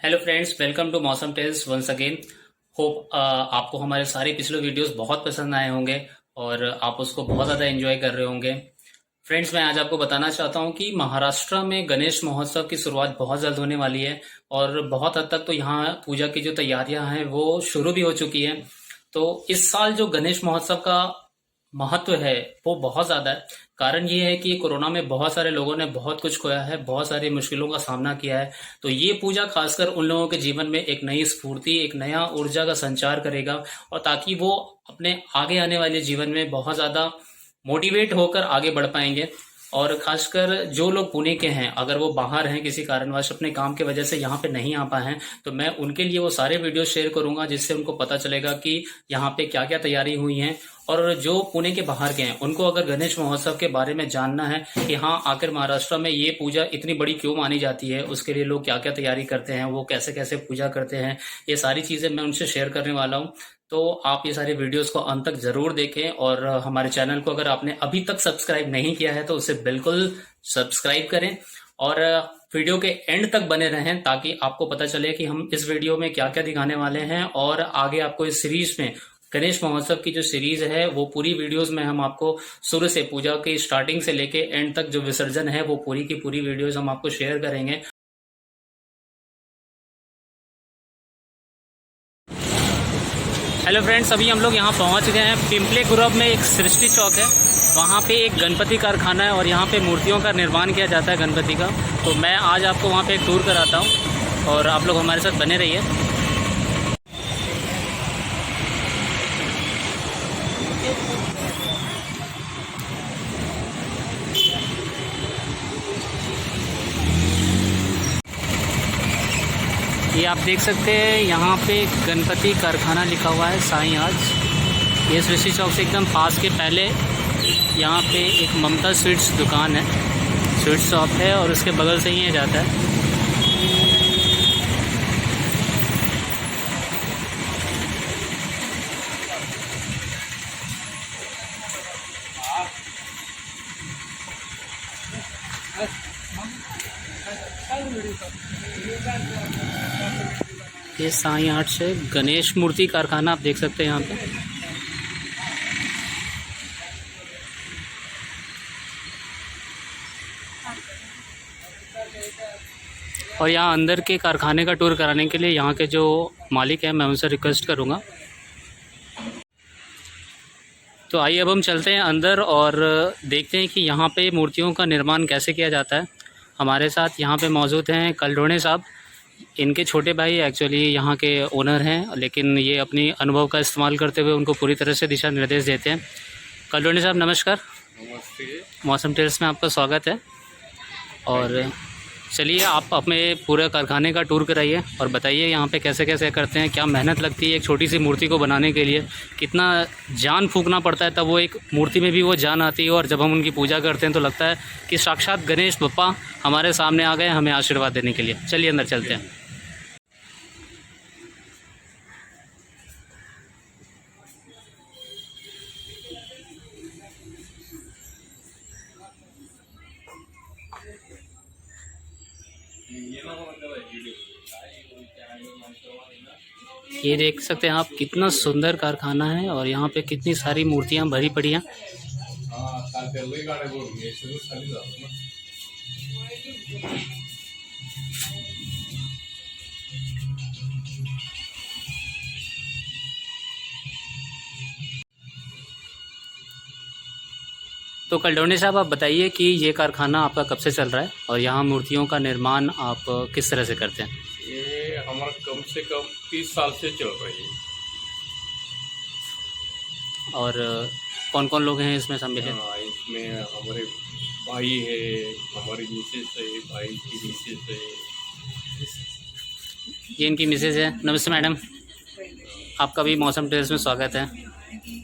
Hello friends, welcome to मौसम tales once again. Hope आपको हमारे सारे पिछले वीडियोस बहुत पसंद आए होंगे और आप उसको बहुत ज़्यादा एंजॉय कर रहे होंगे। फ्रेंड्स, मैं आज आपको बताना चाहता हूँ कि महाराष्ट्र में गणेश महोत्सव की शुरुआत बहुत जल्द होने वाली है और बहुत हद तक तो यहाँ पूजा की जो तैयारियां हैं वो शुरू भी हो चुकी हैं। तो इस साल जो गणेश महोत्सव का महत्व है वो बहुत ज्यादा है। कारण ये है कि कोरोना में बहुत सारे लोगों ने बहुत कुछ खोया है, बहुत सारी मुश्किलों का सामना किया है। तो ये पूजा खासकर उन लोगों के जीवन में एक नई स्फूर्ति, एक नया ऊर्जा का संचार करेगा और ताकि वो अपने आगे आने वाले जीवन में बहुत ज्यादा मोटिवेट होकर आगे बढ़ पाएंगे। और खासकर जो लोग पुणे के हैं, अगर वो बाहर हैं किसी कारणवश अपने काम की वजह से यहाँ पे नहीं आ पाए हैं, तो मैं उनके लिए वो सारे वीडियो शेयर करूंगा जिससे उनको पता चलेगा कि यहाँ पे क्या क्या तैयारी हुई है। और जो पुणे के बाहर के हैं उनको अगर गणेश महोत्सव के बारे में जानना है कि हाँ आखिर महाराष्ट्र में ये पूजा इतनी बड़ी क्यों मानी जाती है, उसके लिए लोग क्या क्या तैयारी करते हैं, वो कैसे कैसे पूजा करते हैं, ये सारी चीजें मैं उनसे शेयर करने वाला हूँ। तो आप ये सारी वीडियोस को अंत तक जरूर देखें और हमारे चैनल को अगर आपने अभी तक सब्सक्राइब नहीं किया है तो उसे बिल्कुल सब्सक्राइब करें और वीडियो के एंड तक बने रहें ताकि आपको पता चले कि हम इस वीडियो में क्या क्या दिखाने वाले हैं। और आगे आपको इस सीरीज में, गणेश महोत्सव की जो सीरीज है वो पूरी वीडियोस में हम आपको शुरू से पूजा की स्टार्टिंग से लेके एंड तक जो विसर्जन है वो पूरी की पूरी वीडियोस हम आपको शेयर करेंगे। हेलो फ्रेंड्स, अभी हम लोग यहाँ पहुँच गए हैं। पिंपले गुरब में एक सृष्टि चौक है, वहाँ पे एक गणपति कारखाना है और यहाँ पे मूर्तियों का निर्माण किया जाता है गणपति का। तो मैं आज आपको वहाँ पे एक टूर कराता हूँ और आप लोग हमारे साथ बने रहिए। ये आप देख सकते हैं यहाँ पे गणपति कारखाना लिखा हुआ है साईं आज। ये सृष्टि चौक से एकदम पास के पहले यहाँ पे एक ममता स्वीट्स दुकान है, स्वीट्स शॉप है और उसके बगल से ही ये जाता है। ये साईं आर्ट्स है, गणेश मूर्ति कारखाना आप देख सकते हैं यहाँ पे। और यहाँ अंदर के कारखाने का टूर कराने के लिए यहाँ के जो मालिक हैं मैं उनसे रिक्वेस्ट करूँगा। तो आइए अब हम चलते हैं अंदर और देखते हैं कि यहाँ पे मूर्तियों का निर्माण कैसे किया जाता है। हमारे साथ यहाँ पे मौजूद हैं कलडोने साहब। इनके छोटे भाई एक्चुअली यहाँ के ओनर हैं, लेकिन ये अपनी अनुभव का इस्तेमाल करते हुए उनको पूरी तरह से दिशा निर्देश देते हैं। कलडोने साहब नमस्कार। नमस्ते। मौसम टेल्स में आपका स्वागत है। और चलिए आप अपने पूरे कारखाने का टूर कराइए और बताइए यहाँ पे कैसे कैसे करते हैं, क्या मेहनत लगती है एक छोटी सी मूर्ति को बनाने के लिए, कितना जान फूंकना पड़ता है तब वो एक मूर्ति में भी वो जान आती है। और जब हम उनकी पूजा करते हैं तो लगता है कि साक्षात गणेश बप्पा हमारे सामने आ गए हमें आशीर्वाद देने के लिए। चलिए अंदर चलते हैं। ये देख सकते हैं आप कितना सुंदर कारखाना है और यहाँ पे कितनी सारी मूर्तियाँ भरी पड़ी हैं। तो कलडोने साहब आप बताइए कि ये कारखाना आपका कब से चल रहा है और यहाँ मूर्तियों का निर्माण आप किस तरह से करते हैं? ये हमारा कम से कम 30 साल से चल रही है। और कौन कौन लोग हैं इसमें सम्मिलित? इसमें हमारे भाई है, हमारी मिसेस है, भाई की मिसेस है। ये इनकी मिसेज है। नमस्ते मैडम, आपका भी मौसम टेल्स में स्वागत है।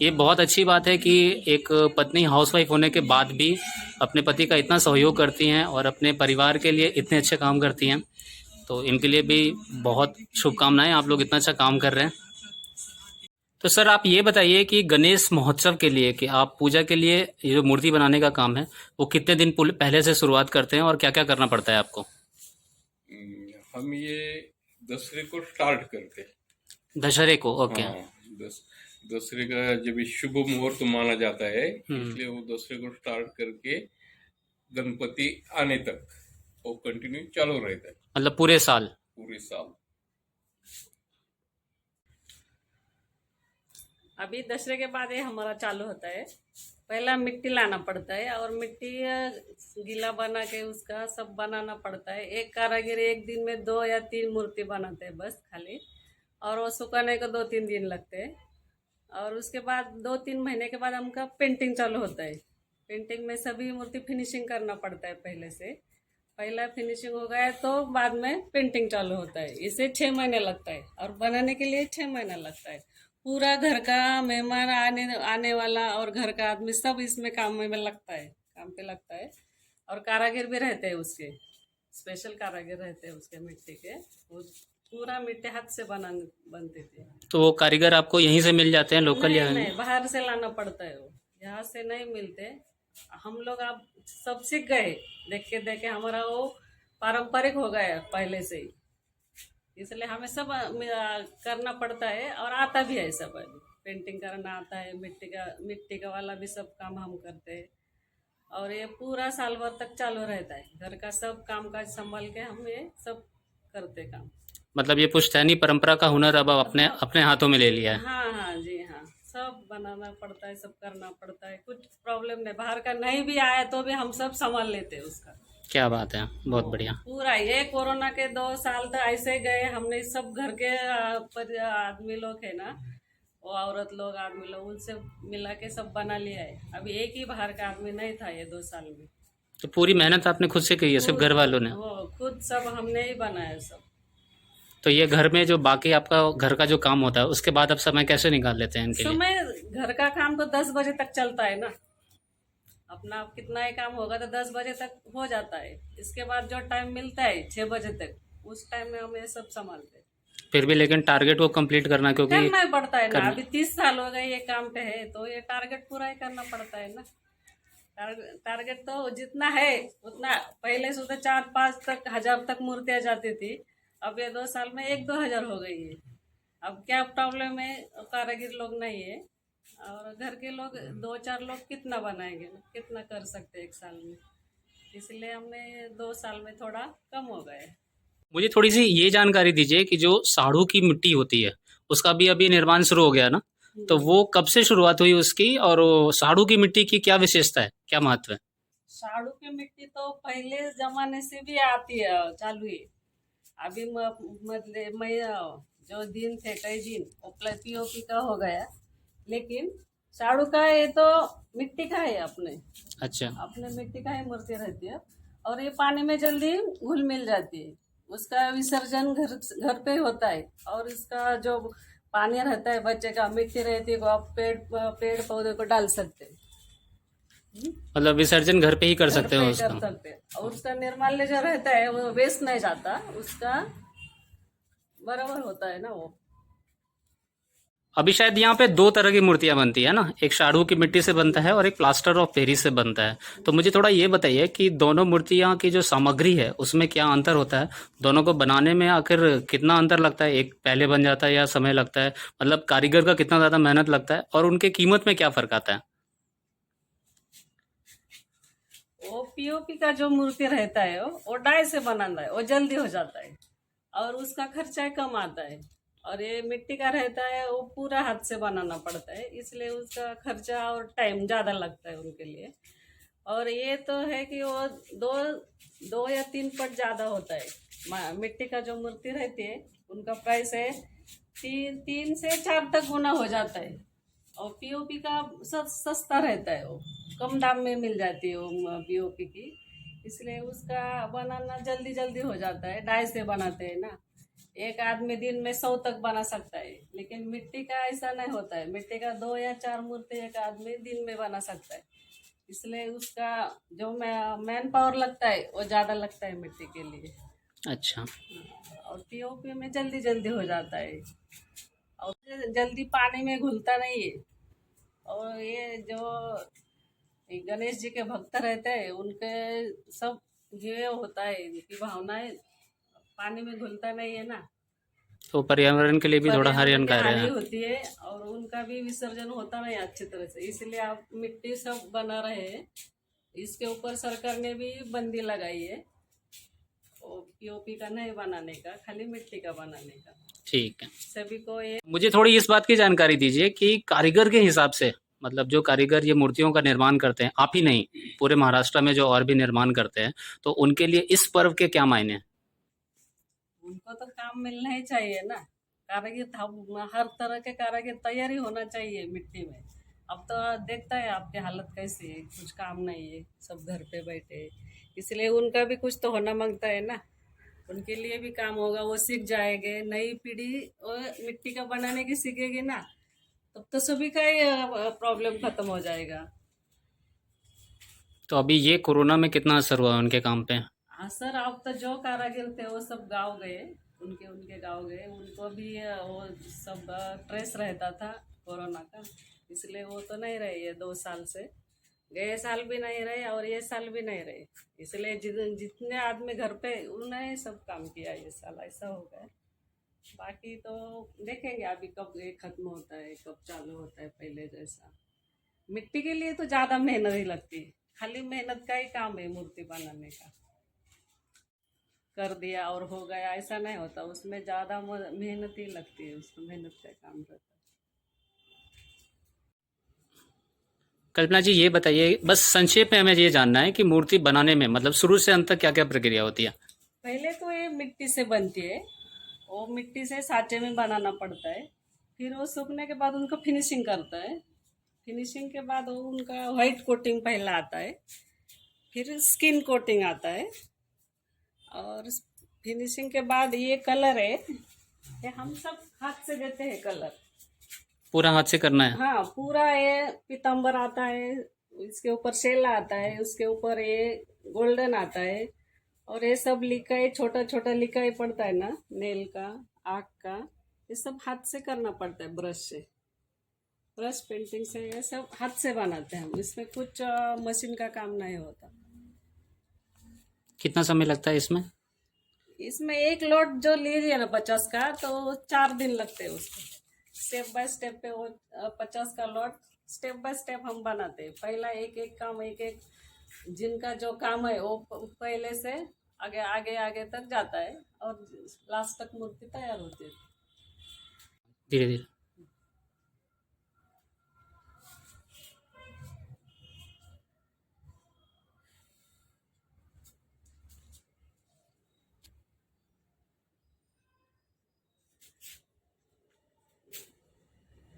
ये बहुत अच्छी बात है कि एक पत्नी हाउसवाइफ होने के बाद भी अपने पति का इतना सहयोग करती हैं और अपने परिवार के लिए इतने अच्छे काम करती हैं। तो इनके लिए भी बहुत शुभकामनाएं, आप लोग इतना अच्छा काम कर रहे हैं। तो सर आप ये बताइए कि गणेश महोत्सव के लिए, कि आप पूजा के लिए ये जो मूर्ति बनाने का काम है वो कितने दिन पहले से शुरुआत करते हैं और क्या क्या करना पड़ता है आपको? हम ये दसरे को स्टार्ट करते हैं। दशहरे को, ओके। हाँ, दसरे का जब ये शुभ मुहूर्त माना जाता है, इसलिए वो दसरे को स्टार्ट करके गणपति आने तक वो कंटिन्यू चालू रहता है मतलब पूरे साल। पूरे साल। अभी दशहरे के बाद ये हमारा चालू होता है। पहला मिट्टी लाना पड़ता है और मिट्टी गीला बना के उसका सब बनाना पड़ता है। एक कारीगर एक दिन में 2 या 3 मूर्ति बनाते हैं बस खाली, और वो सुखाने को 2-3 दिन लगते हैं। और उसके बाद 2-3 महीने के बाद हमका पेंटिंग चालू होता है। पेंटिंग में सभी मूर्ति फिनिशिंग करना पड़ता है पहले से। पहला फिनिशिंग हो गया तो बाद में पेंटिंग चालू होता है। इसे 6 महीने लगता है और बनाने के लिए 6 महीना लगता है। पूरा घर का मेहमान आने वाला और घर का आदमी सब इसमें काम में लगता है, काम पे लगता है। और कारीगर भी रहते हैं उसके, स्पेशल कारीगर रहते हैं उसके मिट्टी के। वो पूरा मिट्टी हाथ से बनते थे। तो वो कारीगर आपको यहीं से मिल जाते हैं लोकल नहीं या? नहीं, बाहर से लाना पड़ता है वो, यहाँ से नहीं मिलते। हम लोग अब सब सीख गए, देख के हमारा वो पारंपरिक हो गया पहले से ही, इसलिए हमें सब करना पड़ता है और आता भी है सब। अभी पेंटिंग करना आता है, मिट्टी का वाला भी सब काम हम करते हैं। और ये पूरा साल भर तक चालू रहता है। घर का सब काम काज संभाल के हम ये सब करते काम। मतलब ये पुश्तैनी परंपरा का हुनर अब अपने अपने हाथों में ले लिया है। हाँ हाँ जी हाँ, सब बनाना पड़ता है, सब करना पड़ता है। कुछ प्रॉब्लम नहीं, बाहर का नहीं भी आया तो भी हम सब संभाल लेते हैं उसका। क्या बात है, बहुत बढ़िया। पूरा ये कोरोना के 2 साल तो ऐसे गए, हमने सब घर के आदमी लोग है ना, वो औरत लोग आदमी लोग, उनसे मिला के सब बना लिया है। अभी एक ही बाहर का आदमी नहीं था ये 2 साल में। तो पूरी मेहनत आपने खुद से की है, सिर्फ घर वालों ने? वो खुद सब हमने ही बनाया सब। तो ये घर में जो बाकी आपका घर का जो काम होता है उसके बाद आप समय कैसे निकाल लेते हैं इनके लिए? समय घर का काम तो 10 बजे तक चलता है ना, अपना कितना ही काम होगा तो 10 बजे तक हो जाता है। इसके बाद जो टाइम मिलता है 6 बजे तक, उस टाइम में हम ये सब संभालते हैं। फिर भी लेकिन टारगेट को कंप्लीट करना, क्योंकि करना ही पड़ता है ना। अभी 30 साल हो गए ये काम पे है, तो ये टारगेट पूरा ही करना पड़ता है ना। टारगेट तो जितना है उतना। पहले से तो 4-5 तक हजार तक मूर्तियां जाती थी, अब ये 2 साल में 1-2 हजार हो गई है। अब क्या प्रॉब्लम है, कारीगर लोग नहीं है और घर के लोग 2-4 लोग कितना बनाएंगे, कितना कर सकते हैं एक साल में। इसलिए हमने 2 साल में थोड़ा कम हो गए। मुझे थोड़ी सी ये जानकारी दीजिए कि जो साड़ू की मिट्टी होती है उसका भी अभी निर्माण शुरू हो गया ना, तो वो कब से शुरुआत हुई उसकी, और वो साड़ू की मिट्टी की क्या विशेषता है, क्या महत्व है? साड़ू की मिट्टी तो पहले जमाने से भी आती है, चालू है। अभी मतलब मैं जो दिन थे कई दिन वो पीओपी का हो गया, लेकिन साड़ू का ये तो मिट्टी का है अपने। अच्छा। अपने मिट्टी का ही मूर्ति रहती है और ये पानी में जल्दी घुल मिल जाती है। उसका विसर्जन घर पे होता है। और इसका जो पानी रहता है बच्चे का, मिट्टी रहती है, वो आप पेड़ पौधे को डाल सकते हैं। मतलब विसर्जन घर पे ही कर सकते हो कर उसका? सकते हैं। और उसका निर्माल्य जो रहता है वो वेस्ट नहीं जाता, उसका बराबर होता है ना वो। अभी शायद यहाँ पे 2 तरह की मूर्तियां बनती है ना, एक साड़ू की मिट्टी से बनता है और एक प्लास्टर ऑफ पेरिस से बनता है। तो मुझे थोड़ा ये बताइए कि दोनों मूर्तियां की जो सामग्री है उसमें क्या अंतर होता है, दोनों को बनाने में आखिर कितना अंतर लगता है, एक पहले बन जाता है या समय लगता है, मतलब कारीगर का कितना ज्यादा मेहनत लगता है, और उनके कीमत में क्या फर्क आता है? वो पीओपी का जो मूर्ति रहता है वो डाई से बनाना है, वो जल्दी हो जाता है और उसका खर्चा कम आता है। और ये मिट्टी का रहता है वो पूरा हाथ से बनाना पड़ता है, इसलिए उसका खर्चा और टाइम ज़्यादा लगता है उनके लिए। और ये तो है कि वो 2 या 3 पट ज़्यादा होता है। मिट्टी का जो मूर्ति रहती है उनका प्राइस है 3 से 4 तक गुना हो जाता है। और पीओपी का सस्ता रहता है, वो कम दाम में मिल जाती है वो पीओपी की, इसलिए उसका बनाना जल्दी जल्दी हो जाता है। डाई से बनाते हैं ना, एक आदमी दिन में 100 तक बना सकता है, लेकिन मिट्टी का ऐसा नहीं होता है। मिट्टी का 2 या 4 मूर्ति एक आदमी दिन में बना सकता है, इसलिए उसका जो मैन पावर लगता है वो ज़्यादा लगता है मिट्टी के लिए। अच्छा। और पीओपी में जल्दी जल्दी हो जाता है और जल्दी पानी में घुलता नहीं है। और ये जो गणेश जी के भक्त रहते हैं उनके सब ये होता है कि भावनाएं पानी में घुलता नहीं है ना, तो पर्यावरण के लिए भी थोड़ा पर्यावरण की हानिकारक हानि है। होती है और उनका भी विसर्जन होता नहीं अच्छी तरह से, इसलिए आप मिट्टी सब बना रहे हैं। इसके ऊपर सरकार ने भी बंदी लगाई है, पीओपी का नहीं बनाने का, खाली मिट्टी का बनाने का। ठीक है, सभी को ये मुझे थोड़ी इस बात की जानकारी दीजिए कि कारीगर के हिसाब से, मतलब जो कारीगर ये मूर्तियों का निर्माण करते हैं, आप ही नहीं पूरे महाराष्ट्र में जो और भी निर्माण करते हैं, तो उनके लिए इस पर्व के क्या मायने हैं? उनको तो काम मिलना ही चाहिए ना। कारीगर हर तरह के कारीगर तैयारी होना चाहिए मिट्टी में। अब तो देखता है आपकी हालत कैसी है, कुछ काम नहीं है, सब घर पे बैठे हैं। इसलिए उनका भी कुछ तो होना मांगता है ना, उनके लिए भी काम होगा, वो सीख जाएंगे। नई पीढ़ी मिट्टी का बनाने की सीखेगी ना, तब तो सभी का ही प्रॉब्लम खत्म हो जाएगा। तो अभी ये कोरोना में कितना असर हुआ उनके काम पे? हाँ सर, अब तो जो कारीगर थे वो सब गाँव गए, उनके उनके गाँव गए। उनको भी वो सब ट्रेस रहता था कोरोना का, इसलिए वो तो नहीं रहे ये 2 साल से। गए साल भी नहीं रहे और ये साल भी नहीं रहे, इसलिए जितने आदमी घर पे उन्होंने सब काम किया ये साल, ऐसा हो गया। बाकी तो देखेंगे अभी कब ये खत्म होता है, कब चालू होता है पहले जैसा। मिट्टी के लिए तो ज़्यादा मेहनत ही लगती है, खाली मेहनत का ही काम है मूर्ति बनाने का। कर दिया और हो गया ऐसा नहीं होता, उसमें ज़्यादा मेहनत ही लगती है, उसमें मेहनत का काम रहता है। कल्पना जी ये बताइए, बस संक्षेप में हमें ये जानना है कि मूर्ति बनाने में मतलब शुरू से अंत तक क्या क्या प्रक्रिया होती है? पहले तो ये मिट्टी से बनती है, वो मिट्टी से साँचे में बनाना पड़ता है। फिर वो सूखने के बाद उनका फिनिशिंग करता है। फिनिशिंग के बाद वो उनका वाइट कोटिंग पहला आता है, फिर स्किन कोटिंग आता है, और फिनिशिंग के बाद ये कलर है, ये हम सब हाथ से देते हैं कलर। पूरा हाथ से करना है? हाँ, पूरा ये पीताम्बर आता है, इसके ऊपर शेला आता है, उसके ऊपर ये गोल्डन आता है, और ये सब लिकाई, छोटा छोटा लिकाई पड़ता है ना, नेल का, आँख का, ये सब हाथ से करना पड़ता है, ब्रश से, ब्रश पेंटिंग से, ये सब हाथ से बनाते हैं हम। इसमें कुछ मशीन का काम नहीं होता। कितना समय लगता है इसमें? इसमें एक लोट जो लीजिए ना 50 का, तो 4 दिन लगते हैं उसको। स्टेप बाय स्टेप पे वो 50 का लॉट स्टेप बाय स्टेप हम बनाते हैं। पहला एक एक काम, एक एक जिनका जो काम है वो पहले से आगे आगे आगे तक जाता है, और लास्ट तक मूर्ति तैयार होती है धीरे धीरे।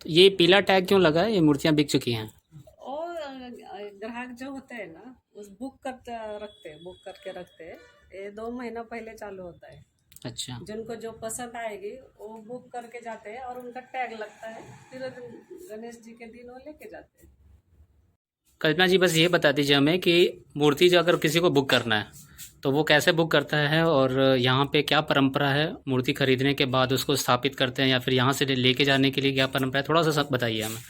तो ये पीला टैग क्यों लगा है? ये मूर्तियां बिक चुकी हैं। और ग्राहक जो होते हैं ना, उस बुक करके रखते हैं। ये 2 महीना पहले चालू होता है। अच्छा, जिनको जो पसंद आएगी वो बुक करके जाते हैं, और उनका टैग लगता है, फिर गणेश जी के दिन वो लेके जाते हैं। कल्पना जी बस ये बता दीजिए हमें कि मूर्ति जो अगर किसी को बुक करना है तो वो कैसे बुक करता है, और यहाँ पे क्या परंपरा है? मूर्ति खरीदने के बाद उसको स्थापित करते हैं या फिर यहाँ से लेके जाने के लिए क्या परंपरा है? थोड़ा सा सब बताइए हमें।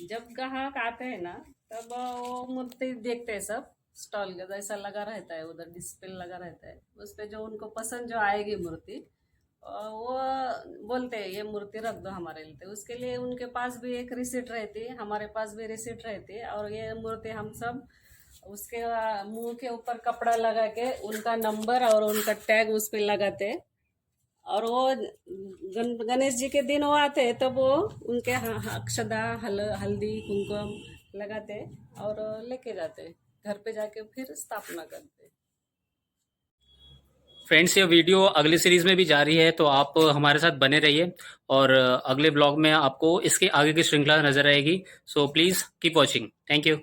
जब ग्राहक आते हैं ना, तब वो मूर्ति देखते हैं, सब स्टॉल जैसा लगा रहता है, उधर डिस्प्ले लगा रहता है, उस पर जो उनको पसंद जो आएगी मूर्ति, वो बोलते हैं ये मूर्ति रख दो हमारे लिए। तो उसके लिए उनके पास भी एक रिसीट रहती है, हमारे पास भी रिसीट रहती है, और ये मूर्ति हम सब उसके मुंह के ऊपर कपड़ा लगा के उनका नंबर और उनका टैग उस पर लगाते हैं। और वो गणेश जी के दिन वो आते हैं, तो वो उनके अक्षदा, हल्दी, कुमकुम लगाते और लेके जाते, घर पे जाके फिर स्थापना करते। फ्रेंड्स ये वीडियो अगली सीरीज में भी जारी है, तो आप हमारे साथ बने रहिए और अगले ब्लॉग में आपको इसके आगे की श्रृंखला नजर आएगी। So please keep watching. Thank you.